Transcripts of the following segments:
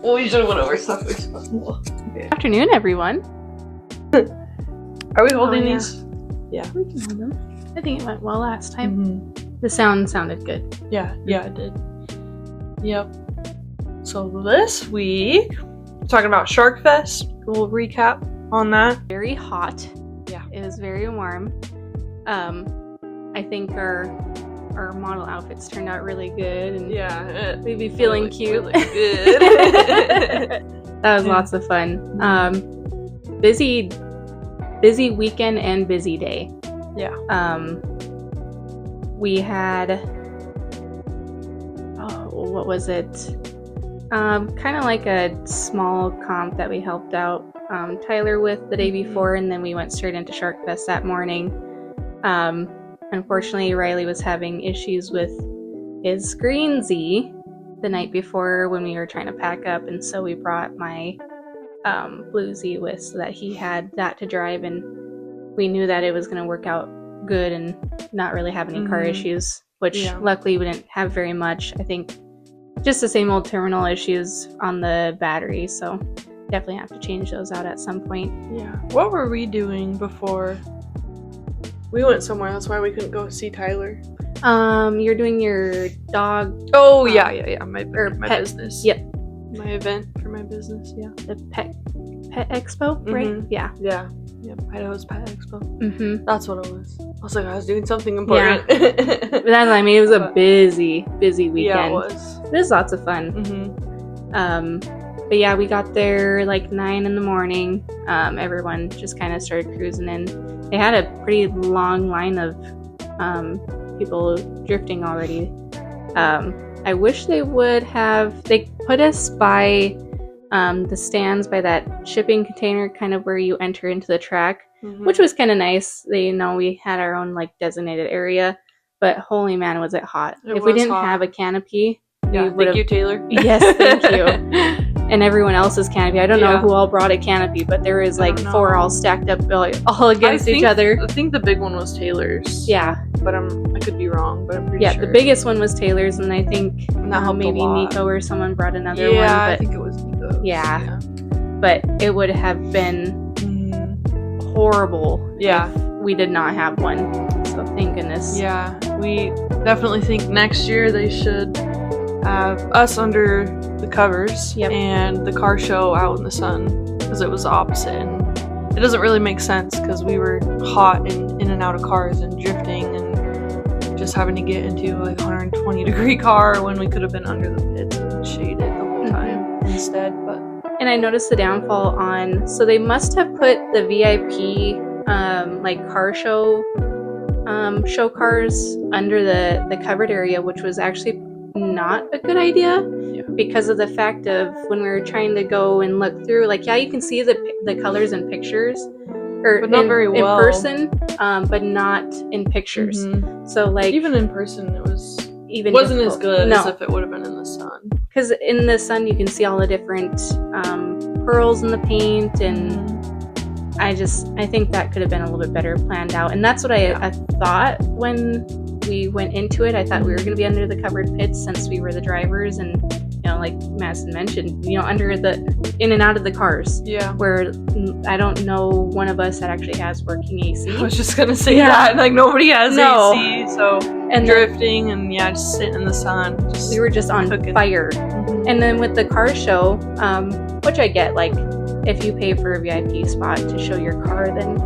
Well, we should have went over stuff. Okay. Afternoon, everyone. Are we holding these? Yeah. We can hold them. I think it went well last time. The sound sounded good. Yeah, it did. Yep. So this week, we're talking about Sharkfest. A little recap on that. Very hot. Yeah. It was very warm. I think our model outfits turned out really good, and we'd be feeling cute. Really good. That was lots of fun. Busy weekend and busy day. Yeah. We had what was it? Kind of like a small comp that we helped out Tyler with the day before, and then we went straight into Sharkfest that morning. Unfortunately, Riley was having issues with his Green Z the night before when we were trying to pack up, and so we brought my Blue Z with so that he had that to drive, and we knew that it was going to work out good and not really have any car issues, which luckily we didn't have very much. I think just the same old terminal issues on the battery, so definitely have to change those out at some point. Yeah. What were we doing before? We went somewhere, that's why we couldn't go see Tyler. You're doing your dog. Oh, yeah. My business. Yep. My event for my business, yeah. The pet expo, right? Yeah. Yeah. Yep. Idaho's Pet Expo. That's what it was. I was like, I was doing something important. Yeah. But that's, I mean, it was a busy weekend. Yeah, it was. It was lots of fun. But yeah, we got there like 9 a.m. Everyone just kind of started cruising in. They had a pretty long line of people drifting already. I wish they put us by the stands by that shipping container, kind of where you enter into the track, which was kind of nice. We had our own like designated area, but holy man, was it hot. If we didn't have a canopy, thank you, Taylor. Yes, thank you. And everyone else's canopy. I don't know who all brought a canopy, but there was like 4 all stacked up all against each other. I think the big one was Taylor's. Yeah. But I could be wrong, but I'm pretty sure. Yeah, the biggest one was Taylor's, and I think maybe Nico or someone brought another one. Yeah, I think it was Nico. Yeah. But it would have been horrible if we did not have one. So thank goodness. Yeah, we definitely think next year they should have us under the covers and the car show out in the sun, because it was the opposite, and it doesn't really make sense because we were hot and in and out of cars and drifting and just having to get into like a 120 degree car when we could have been under the pits and shaded the whole time instead. And I noticed the downfall so they must have put the VIP like car show cars under the covered area, which was actually not a good idea because of the fact of when we were trying to go and look through, like, you can see the colors in pictures, but not very well in person, but not in pictures. So like even in person, it wasn't as good as if it would have been in the sun. Because in the sun, you can see all the different pearls in the paint, and I think that could have been a little bit better planned out. And that's what I thought when we went into it. I thought we were going to be under the covered pits since we were the drivers, and like Madison mentioned, under in and out of the cars. Yeah. Where I don't know one of us that actually has working AC. I was just gonna say that, like, nobody has AC, so and drifting and just sitting in the sun. We were just on fire. And then with the car show, which I get, like, if you pay for a VIP spot to show your car, then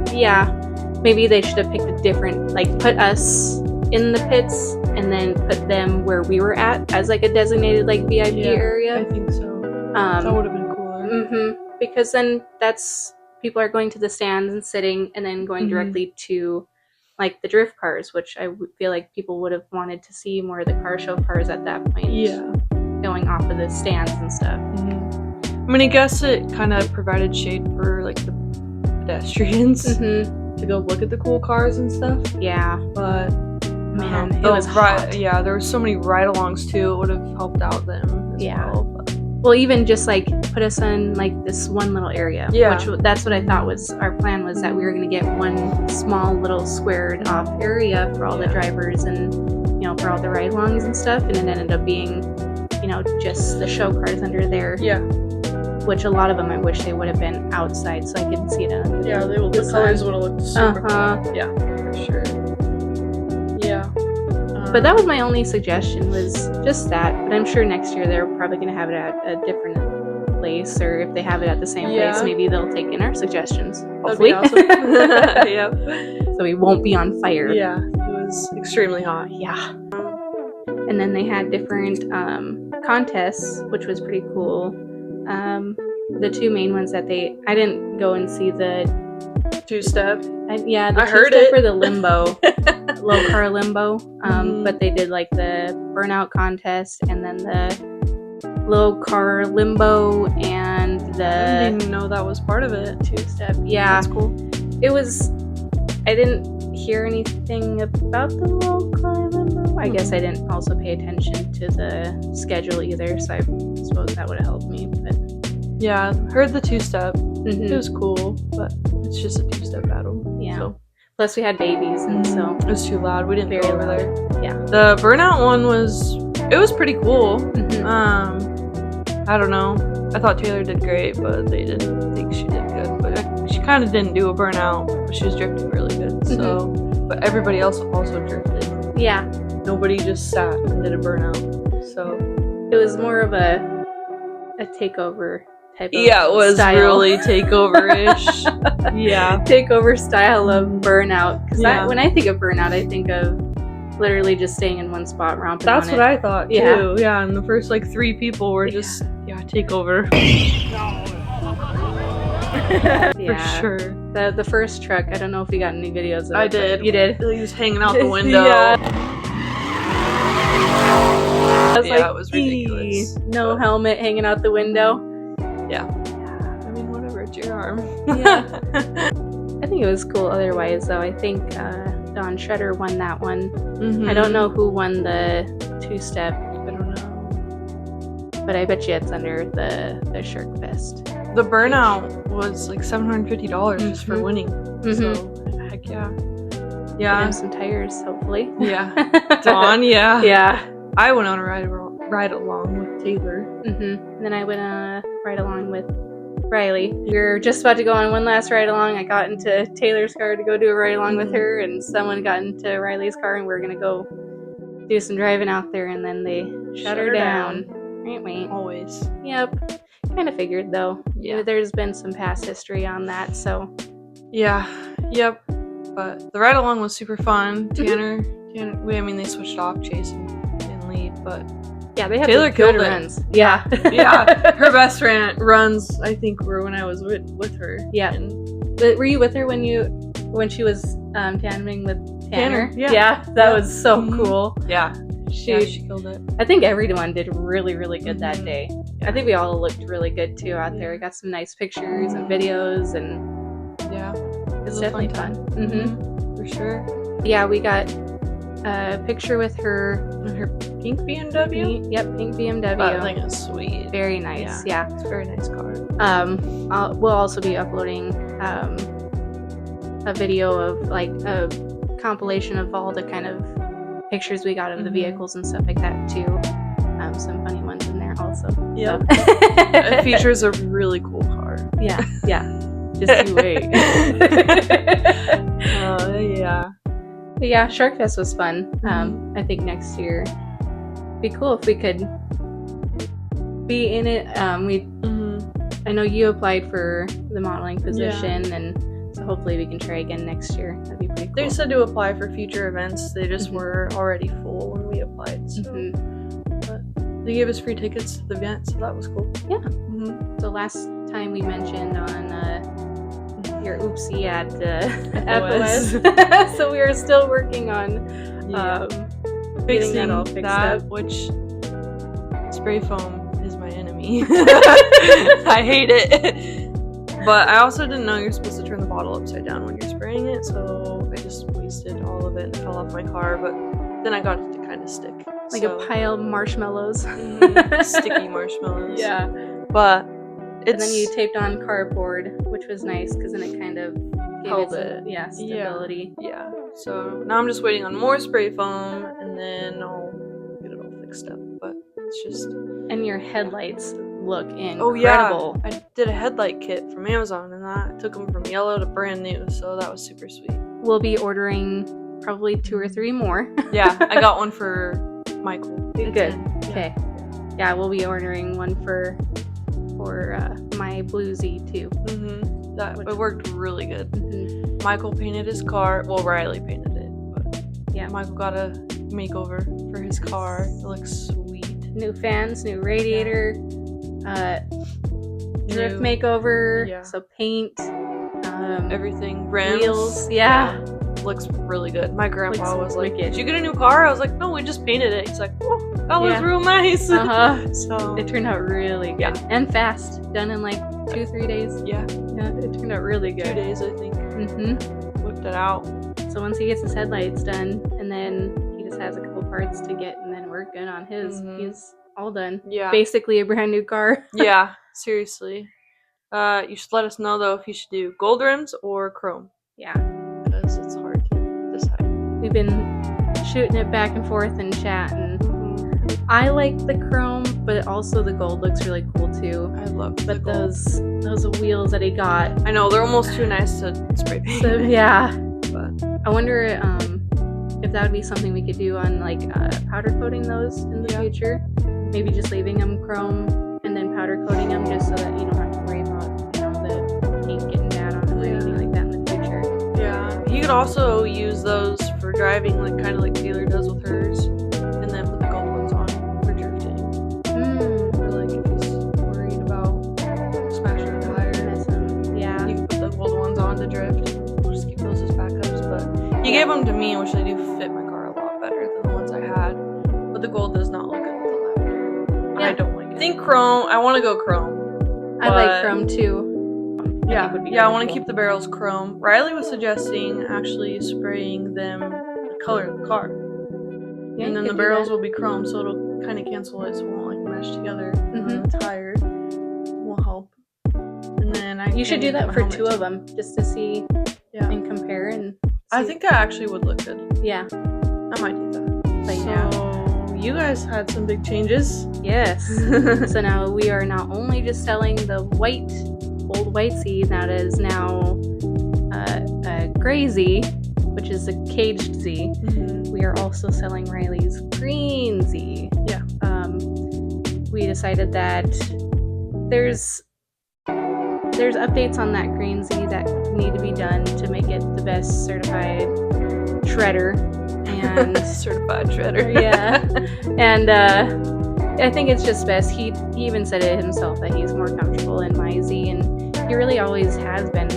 maybe they should have picked a different, like, put us in the pits and then put them where we were at as like a designated like VIP area. I think so. That would have been cooler. Because then people are going to the stands and sitting, and then going directly to like the drift cars, which I feel like people would have wanted to see more of the car show cars at that point. Yeah. Going off of the stands and stuff. I mean, I guess it kind of provided shade for like the pedestrians to go look at the cool cars and stuff. Yeah. But man, it was hot. Yeah, there were so many ride-alongs too. It would have helped out them as well. Well, even just like put us in like this one little area. Yeah. Which that's what I thought was our plan, was that we were going to get one small little squared off area for all the drivers and for all the ride-alongs and stuff, and it ended up being just the show cars under there. Yeah. which a lot of them I wish they would have been outside so I could see it under the colors would have looked super cool. Yeah, for sure. Yeah. But that was my only suggestion, was just that. But I'm sure next year they're probably going to have it at a different place, or if they have it at the same place, maybe they'll take in our suggestions. Hopefully. That'd be awesome. Yep. So we won't be on fire. Yeah, it was extremely hot. Yeah. And then they had different contests, which was pretty cool. The two main ones that I didn't go and see the two-step. The I heard two-step it. for the limbo, low car limbo. But they did like the burnout contest, and then the low car limbo, and the I didn't even know that was part of it. two-step. Yeah, That's cool. it was. I didn't hear anything about the low car limbo. I guess I didn't also pay attention to the schedule either, so I suppose that would have helped me. But yeah, heard the two-step. It was cool, but it's just a two-step battle. Yeah. So. Plus we had babies, and so it was too loud. We didn't go over there. Yeah. The burnout one was pretty cool. I don't know. I thought Taylor did great, but they didn't think she did good. But she kind of didn't do a burnout, but she was drifting really good. So, but everybody else also drifted. Yeah. Nobody just sat and did a burnout. So it was more of a takeover type of it was style. Really takeover-ish. Yeah. Takeover style of burnout. Because when I think of burnout, I think of literally just staying in one spot, romping That's on what it. I thought too. Yeah, and the first like 3 people were just takeover. For sure. The first truck, I don't know if you got any videos of it. I did. You did? He was hanging out the window. I was like, it was ridiculous. No helmet hanging out the window. Yeah. I mean, whatever, it's your arm. Yeah. I think it was cool otherwise, though. I think Dawn Shredder won that one. I don't know who won the two-step. I don't know. But I bet you it's under the Sharkfest. The burnout was like $750 just for winning. So, heck yeah. Yeah. Give him some tires, hopefully. Yeah. Dawn, yeah. Yeah. I went on a ride along with Taylor. And then I went on a ride along with Riley. We were just about to go on one last ride along. I got into Taylor's car to go do a ride along with her, and someone got into Riley's car, and we were going to go do some driving out there, and then they shut her down. Wait. Always. Yep. Kind of figured, though. Yeah. There's been some past history on that, so. Yeah. Yep. But the ride along was super fun. Tanner, they switched off Chase and lead, but yeah, they have Taylor good killed runs. Yeah. Yeah. Her best runs, I think, were when I was with her. Yeah. But were you with her when she was tandeming with Tanner? Yeah. That was so cool. Yeah. She killed it. I think everyone did really, really good that day. Yeah. I think we all looked really good too out there. We got some nice pictures and videos, and it's definitely fun. For sure. Yeah, we got a picture with her pink BMW. Pink BMW. That thing is sweet. Very nice. Yeah. It's a very nice car. We'll also be uploading a video of like a compilation of all the kind of pictures we got of the vehicles and stuff like that too. Some funny ones in there also. Yeah. It features a really cool car. Yeah. Just you wait. Yeah. But yeah, Sharkfest was fun. I think next year it'd be cool if we could be in it. I know you applied for the modeling position, and so hopefully we can try again next year. That'd be pretty cool. They said to apply for future events. They just were already full when we applied. So. But they gave us free tickets to the event, so that was cool. Yeah. So last time we mentioned on your oopsie at FOS. So we are still working on fixing that all fixed that, up. Which spray foam is my enemy. I hate it. But I also didn't know you're supposed to turn the bottle upside down when you're spraying it, so I just wasted all of it and fell off my car, but then I got it to kind of stick. Like a pile of marshmallows. Sticky marshmallows. Yeah. But and then you taped on cardboard, which was nice because then it kind of held it. Stability. Yeah. So now I'm just waiting on more spray foam, and then I'll get it all fixed up. But it's just. And your headlights look incredible. Oh yeah, I did a headlight kit from Amazon, and that took them from yellow to brand new, so that was super sweet. We'll be ordering probably 2 or 3 more. Yeah, I got one for Michael. Good. Okay. Yeah, we'll be ordering one for my Bluesy too. It worked really good. Mm-hmm. Michael painted his car. Well, Riley painted it, but yeah, Michael got a makeover for his car. It looks sweet. New fans, new radiator, drift makeover. Yeah. So paint, everything, rims, wheels. Yeah. Looks really good. My grandpa was like, wicked. "Did you get a new car?" I was like, "No, we just painted it." He's like, "Oh, that looks real nice." So it turned out really good and fast. Done in like 2-3 days. Yeah, it turned out really good. 2 days, I think. Whipped it out. So once he gets his headlights done, and then he just has a couple parts to get, and then we're good on his. He's all done. Yeah, basically a brand new car. Yeah, seriously. You should let us know though if you should do gold rims or chrome. Yeah, because it's hard to decide. We've been shooting it back and forth in chat, and I like the chrome, but also the gold looks really cool too. I love but those wheels that he got. I know they're almost too nice to spray paint. So yeah, but I wonder if that would be something we could do on like powder coating those in the future. Maybe just leaving them chrome and then powder coating them, just so that you don't have to worry about the paint getting bad on them or anything like that in the future. Yeah, you could also use those for driving, like kind of like Taylor does with hers, and then put the gold ones on for drifting. Or like if he's worried about smashing a tire, yeah, you can put the gold ones on to drift. We'll just keep those as backups. But he gave them to me, which they do fit my car a lot better than the ones I had. But the gold does not look good with the lavender. I don't like it. I think chrome. I want to go chrome. I like chrome too. I want to keep the barrels chrome. Riley was suggesting actually spraying them the color of the car. Yeah, and then the barrels will be chrome, so it'll kind of cancel it, so it won't like mesh together. The tire will help. And then you should do that for 2 of them, just to see and compare. And I think that actually would look good. Yeah, I might do that. But so you guys had some big changes. Yes. So now we are not only just selling the old white Z that is now a gray Z, which is a caged Z. We are also selling Riley's green Z. Yeah. We decided that there's updates on that green Z that need to be done to make it the best certified shredder. And certified shredder. Yeah. And I think it's just best. He even said it himself that he's more comfortable in my Z, and he really always has been.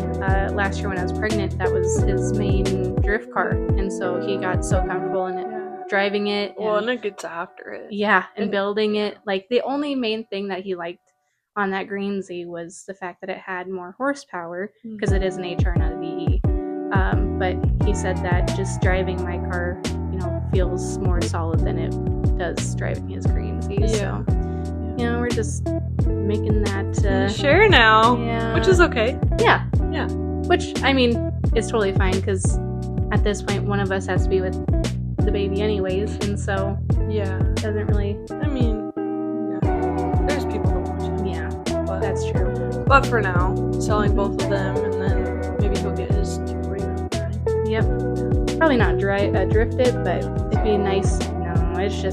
Last year when I was pregnant, that was his main drift car, and so he got so comfortable in it, driving it. And it gets after it. Yeah, and building it. Like the only main thing that he liked on that green Z was the fact that it had more horsepower, because it is an HR, not a DE. But he said that just driving my car, feels more solid than it does driving his green Z. So, we're just making that share now, which is okay. Yeah. Which, I mean, is totally fine, because at this point, one of us has to be with the baby anyways, and so it doesn't really. I mean, there's people that want to. Yeah, but that's true. But for now, selling both of them, and then maybe he'll get his 240 running. Yep. Probably not drifted, but it'd be nice. No, it's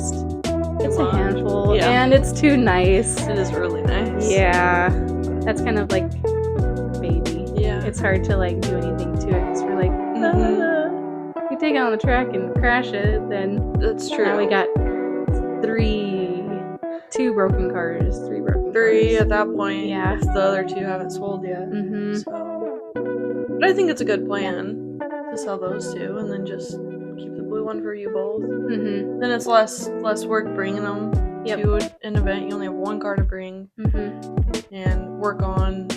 a handful, and it's too nice. It is really nice. Yeah, that's kind of like baby. Yeah, it's hard to like do anything to it, because we're like, if we take it on the track and crash it, then that's true. Now we got 3 broken cars, 3 broken cars. At that point. Yeah, if the other 2 haven't sold yet. So, but I think it's a good plan to sell those 2, and then just keep the blue one for you both. Then it's less work bringing them to an event. You only have 1 car to bring and work on.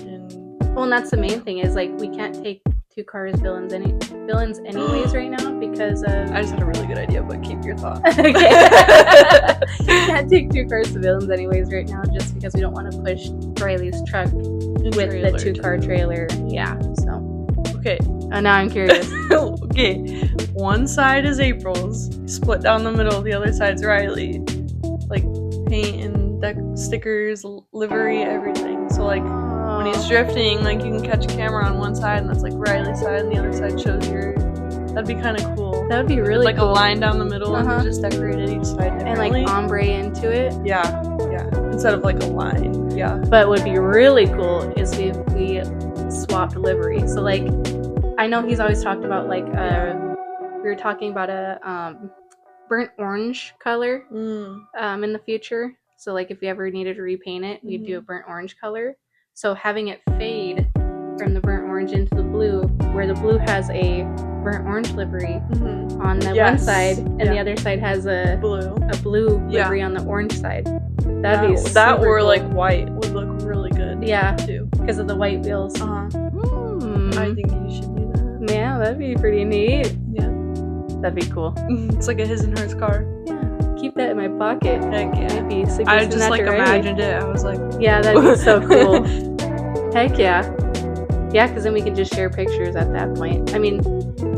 And that's the main thing, is like we can't take 2 cars villains anyways right now, because of... I just had a really good idea, but keep your thoughts. Okay. Can't take 2 cars to villains anyways right now, just because we don't want to push Riley's truck with the 2-car trailer. Yeah, so... Okay. Now I'm curious. Okay. One side is April's, split down the middle, the other side's Riley. Like, paint and deck stickers, livery, everything. So like when he's drifting, like you can catch a camera on one side and that's like Riley's side and the other side shows your. That'd be kind of cool. That would be really like cool. A line down the middle and just decorated each side differently. And like ombre into it. Yeah. Instead of like a line. Yeah. But what would be really cool is if we swapped livery. So like, I know he's always talked about like we were talking about a burnt orange color in the future. So like if we ever needed to repaint it, we'd do a burnt orange color. So having it fade from the burnt orange into the blue, where the blue has a burnt orange livery on the one side, and the other side has a blue livery on the orange side. That'd be super that or cool. like white would look really good. Yeah, too, because of the white wheels. I think you should do that. Yeah, that'd be pretty neat. Yeah, that'd be cool. It's like a his and hers car. Yeah, keep that in my pocket. Heck yeah. Maybe I just like imagined it. I was like, yeah, that'd be so cool. Heck yeah. Yeah, because then we can just share pictures at that point. I mean,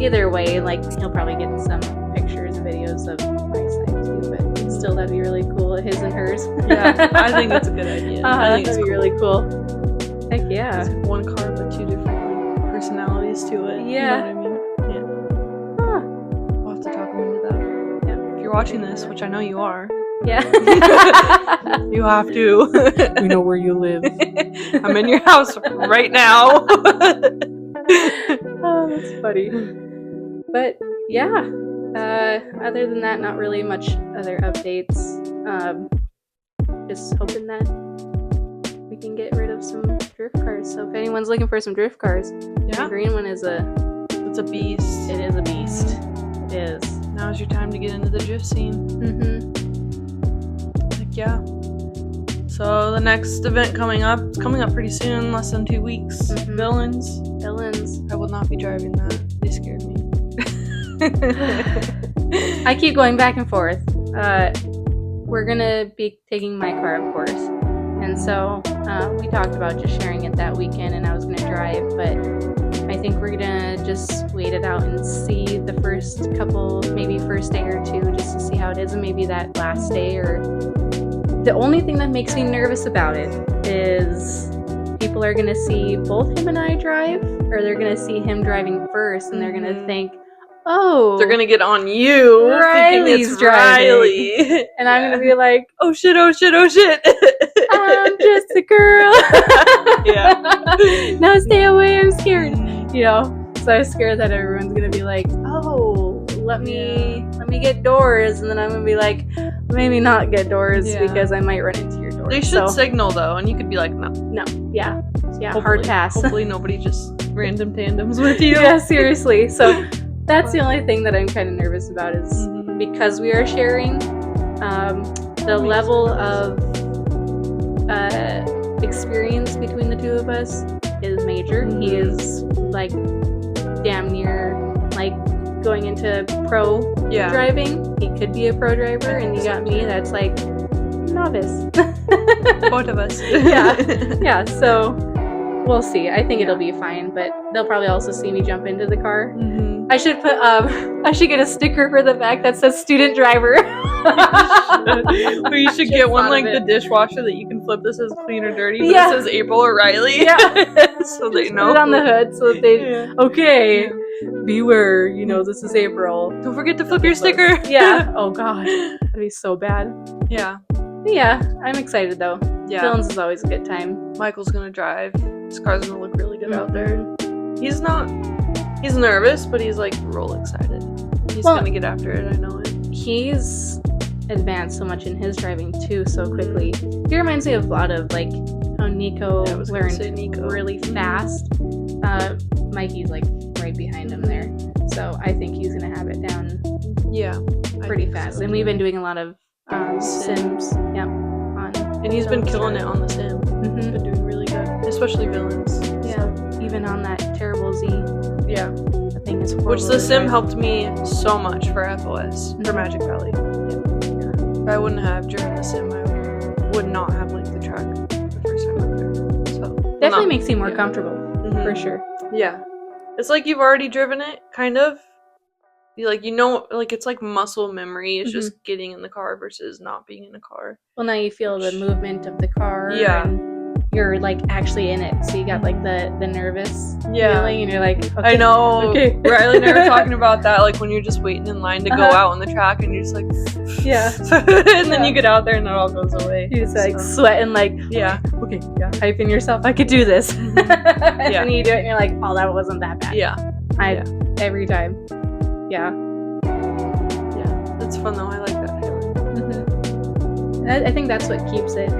either way, like, he'll probably get some pictures, videos of my side too, but still, that'd be really cool, his and hers. Yeah, I think that's a good idea. I think that'd be really cool. Heck yeah. It's like one car but two different like, personalities to it. Yeah. You know what I mean? Yeah. We'll have to talk him into that. Yeah. If you're watching this, which I know you are. Yeah. You have to. We know where you live. I'm in your house right now. Oh, that's funny. But yeah, other than that, not really much other updates. Just hoping that we can get rid of some drift cars. So if anyone's looking for some drift cars, the green one is it's a beast. It is a beast. It is. Now's your time to get into the drift scene. Yeah. So the next event it's coming up pretty soon, less than 2 weeks. Villains. Villains. I will not be driving that. They scared me. I keep going back and forth. We're gonna be taking my car, of course. And so we talked about just sharing it that weekend and I was gonna drive, but I think we're gonna just wait it out and see the first couple, maybe first day or two, just to see how it is, and maybe that last day. Or the only thing that makes me nervous about it is people are gonna see both him and I drive, or they're gonna see him driving first and they're gonna think, oh, they're gonna get on you, Riley's driving. Riley. And I'm gonna be like, oh shit, oh shit, oh shit. I'm just a girl. No, stay away, I'm scared. You know, so I'm scared that everyone's gonna be like, oh, let me get doors, and then I'm gonna be like, maybe not get doors because I might run into your door. They should signal though, and you could be like, no, hopefully, hard pass. Hopefully nobody just random tandems with you. Yeah, seriously. So that's the only thing that I'm kind of nervous about is because we are sharing, the level of experience between the two of us is major. He is like damn near like going into pro driving. He could be a pro driver, and you got me that's like novice. Both of us. Yeah. So we'll see. I think it'll be fine, but they'll probably also see me jump into the car. I should put I should get a sticker for the back that says student driver. Or you should get one like the dishwasher that you can flip that says clean or dirty, but it says April or Riley. So they know. Put it on the hood so that they beware, you know, this is April. Don't forget to flip your sticker. Yeah. Oh god. That'd be so bad. Yeah. Yeah, I'm excited though. Yeah. Villains is always a good time. Michael's gonna drive. His car's gonna look really good out there. He's nervous, but he's like real excited. He's gonna get after it, I know it. He's advanced so much in his driving too, so quickly. He reminds me of a lot of like how Nico learned really fast. Mikey's like right behind him there. So I think he's gonna have it down pretty fast. So. And we've been doing a lot of sims. Yep. And he's been killing it on the sim. He's been doing really good. Especially villains. Yeah. So. Even on that terrible Z. Yeah. The thing is horrible. Which the sim helped me so much for FOS, for Magic Valley. If I wouldn't have driven the sim, I would not have liked the track the first time out there. So definitely makes you more comfortable, for sure. Yeah. It's like you've already driven it, kind of. like, like, it's like muscle memory. It's just getting in the car versus not being in a car. Well, now you feel the movement of the car. Yeah. And you're like actually in it, so you got like the nervous feeling, and you're like, okay, I know. Okay. Riley and I were talking about that, like when you're just waiting in line to go out on the track, and you're just like, and then you get out there and it all goes away. You're just like sweating, like, okay, hyping yourself. I could do this. And then you do it, and you're like, oh, that wasn't that bad. Every time. Yeah, that's fun though. I like that feeling. I think that's what keeps it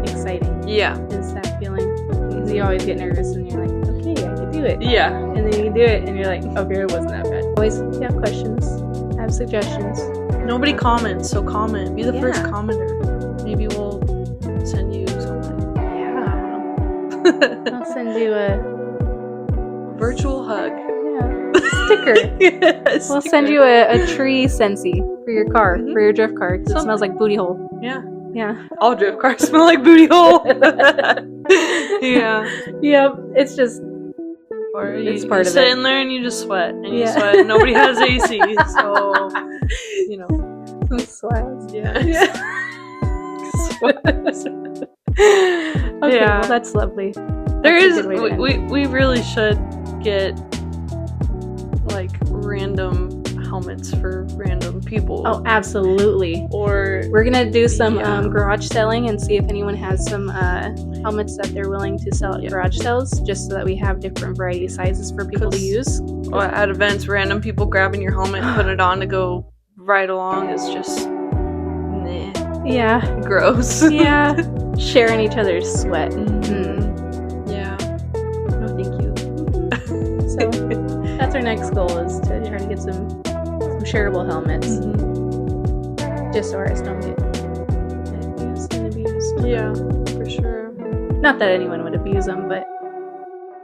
exciting. Is that feeling. Because you always get nervous and you're like, okay, I can do it. And then you do it and you're like, okay, it wasn't that bad. Always have questions, have suggestions. Nobody comments, so comment. Be the first commenter. Maybe we'll send you something. I'll send you a virtual hug. Sticker. We'll send you a tree Scentsy for your car, for your drift car, because it smells like booty hole. Yeah. All drift cars smell like booty hole. Yep. It's just. Or it's you part of sit it. in there and you just sweat, and you sweat. And nobody has AC, so Some sweats. Okay, well that's lovely. We really should get like random helmets for random people. Oh, absolutely. Or we're gonna do some garage selling and see if anyone has some helmets that they're willing to sell at garage sales, just so that we have different variety sizes for people to use. Or at events, random people grabbing your helmet and putting it on to go right along is just gross. Sharing each other's sweat. No, thank you. So that's our next goal, is to try to get some shareable helmets, just so ours don't get used and abused. Yeah, for sure. Not that anyone would abuse them, but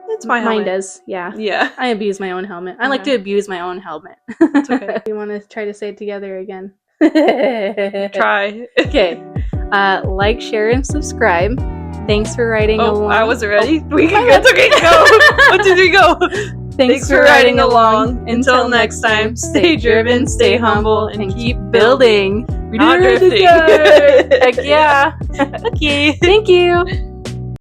it's my helmet. Mine does. Yeah. I abuse my own helmet. I like to abuse my own helmet. It's okay. You want to try to say it together again? Try. Okay. Like, share, and subscribe. Thanks for riding along. I wasn't ready. It's okay. Go. 1, 2, 3, go. Thanks for riding along. Until next time, stay driven, stay humble, and keep building. We did drifting. Heck yeah. Okay. Thank you.